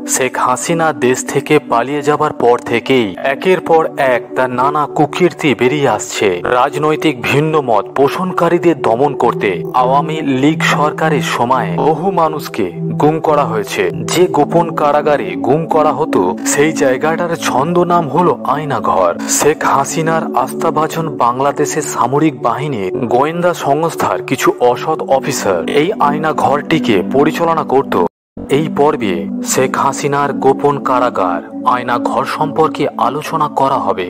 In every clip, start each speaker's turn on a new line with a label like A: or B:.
A: শেখ হাসিনা দেশ থেকে পালিয়ে যাবার পর থেকেই একের পর এক তার নানা কুকীর্তি বেরিয়ে আসছে। রাজনৈতিক ভিন্ন মত পোষণকারীদের দমন করতে আওয়ামী লীগ সরকারের সময় বহু মানুষকে গুম করা হয়েছে। যে গোপন কারাগারে গুম করা হতো সেই জায়গাটার ছন্দ নাম হলো আয়নাঘর। শেখ হাসিনার আস্থাভাজন বাংলাদেশের সামরিক বাহিনীর গোয়েন্দা সংস্থার কিছু অসৎ অফিসার এই আয়নাঘরটিকে পরিচালনা করত। এই পর্বে শেখ হাসিনার গোপন কারাগার আয়নাঘর সম্পর্কে আলোচনা করা হবে।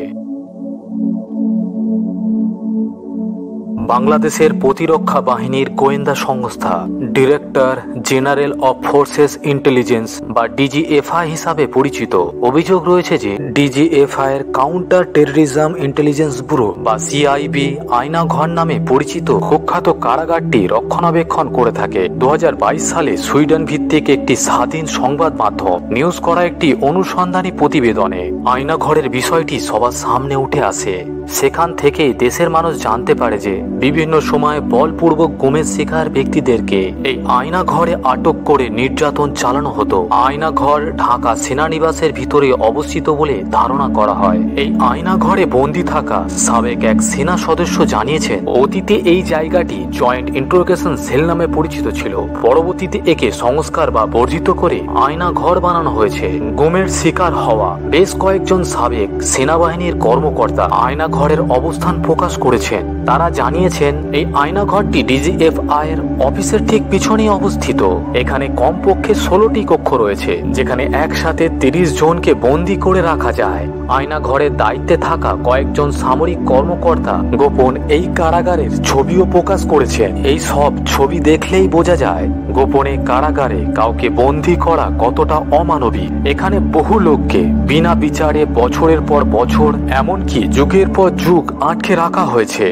A: বাংলাদেশের প্রতিরক্ষা বাহিনীর গোয়েন্দা সংস্থা director general of forces intelligence বা ডিজিএফআই হিসাবে পরিচিত। অভিযোগ রয়েছে যে ডিজিএফআই এর কাউন্টার টেররিজম ইন্টেলিজেন্স ব্যুরো বা সিআইবি আয়নাঘর নামে পরিচিত কুখ্যাত কারাগারটি রক্ষণাবেক্ষণ করে থাকে। 2022 সালে সুইডেন ভিত্তিক একটি স্বাধীন সংবাদ মাধ্যম নিউজ করা একটি অনুসন্ধানী প্রতিবেদনে আয়নাঘরের বিষয়টি সবার সামনে উঠে আসে। সেখান থেকেই দেশের মানুষ জানতে পারে যে বিভিন্ন সময় বলপূর্বক গুমের শিকার ব্যক্তিদেরকে এই আয়নাঘরে আটক করে নির্যাতন চালানো হতো। আয়নাঘর ঢাকা সেনানিবাসের ভিতরে অবস্থিত বলে ধারণা করা হয়। এই আয়নাঘরে বন্দী থাকা সাবেক এক সেনা সদস্য জানিয়েছেন অতীতে এই জায়গাটি জয়েন্ট ইন্টারোগেশন সেল নামে পরিচিত ছিল। পরবর্তীতে একে সংস্কার বা বর্ধিত করে আয়নাঘর বানানো হয়েছে। গুমের শিকার হওয়া বেশ কয়েকজন সাবেক সেনাবাহিনীর কর্মকর্তা আয়নাঘরের অবস্থান প্রকাশ করেছেন। তারা জানিয়েছেন এই আয়নাঘরটি ডিজিএফআই এর অফিসের ঠিক পিছনেই অবস্থিত। এখানে কমপক্ষে 16টি কক্ষ রয়েছে যেখানে একসাথে 30 জনকে বন্দী করে রাখা যায়। আয়নাঘরের দায়িত্বে থাকা কয়েকজন সামরিক কর্মকর্তা গোপন এই কারাগারের ছবিও প্রকাশ করেছেন। এই সব ছবি দেখলেই বোঝা যায় গোপনে কারাগারে কাউকে বন্দী করা কতটা অমানবিক। এখানে বহু লোককে বিনা বিচারে বছরের পর বছর এমনকি যুগের পর যুগ আটকে রাখা হয়েছে।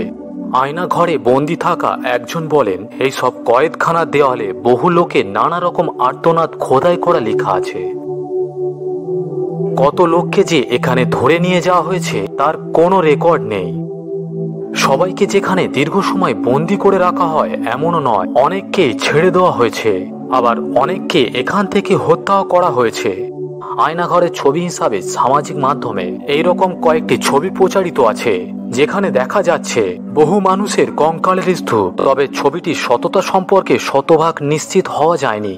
A: আয়নাঘরে বন্দী থাকা একজন বলেন এই সব কয়েদখানার দেওয়ালে বহু লোকের নানা রকম আর্তনাদ খোদাই করা লেখা আছে। কত লোককে যে এখানে ধরে নিয়ে যাওয়া হয়েছে তার কোনো রেকর্ড নেই। সবাইকে যেখানে দীর্ঘ সময় বন্দী করে রাখা হয় এমনও নয়, অনেককে ছেড়ে দেওয়া হয়েছে, আবার অনেককে এখান থেকে হত্যাও করা হয়েছে। আয়নাঘরের ছবি হিসাবে সামাজিক মাধ্যমে এইরকম কয়েকটি ছবি প্রচারিত আছে যেখানে দেখা যাচ্ছে বহু মানুষের কঙ্কালের স্তূপ। তবে ছবিটির সততা সম্পর্কে শতভাগ নিশ্চিত হওয়া যায়নি।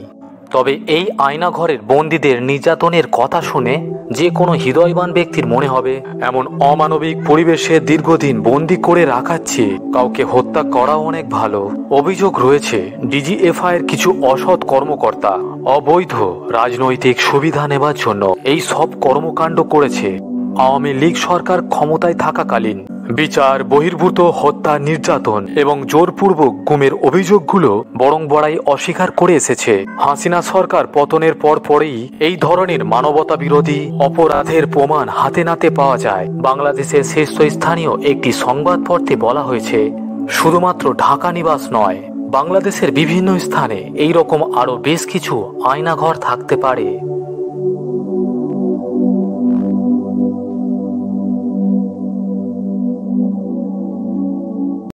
A: তবে এই আয়নাঘরের বন্দীদের নির্যাতনের কথা শুনে যে কোনো হৃদয়বান ব্যক্তির মনে হবে এমন অমানবিক পরিবেশে দীর্ঘদিন বন্দী করে রাখার চেয়ে কাউকে হত্যা করা অনেক ভালো। অভিযোগ রয়েছে ডিজিএফআই এর কিছু অসৎ কর্মকর্তা অবৈধ রাজনৈতিক সুবিধা নেবার জন্য এই সব কর্মকাণ্ড করেছে। আওয়ামী লীগ সরকার ক্ষমতায় থাকাকালীন বিচার বহির্ভূত হত্যা, নির্যাতন এবং জোরপূর্বক গুমের অভিযোগগুলো বরং বড়াই অস্বীকার করে এসেছে। হাসিনা সরকার পতনের পরেই এই ধরনের মানবতা বিরোধী অপরাধের প্রমাণ হাতে নাতে পাওয়া যায়। বাংলাদেশের শীর্ষস্থানীয় একটি সংবাদপত্রে বলা হয়েছে শুধুমাত্র ঢাকা নিবাস নয়, বাংলাদেশের বিভিন্ন স্থানে এই রকম আরো বেশ কিছু আয়নাঘর থাকতে পারে।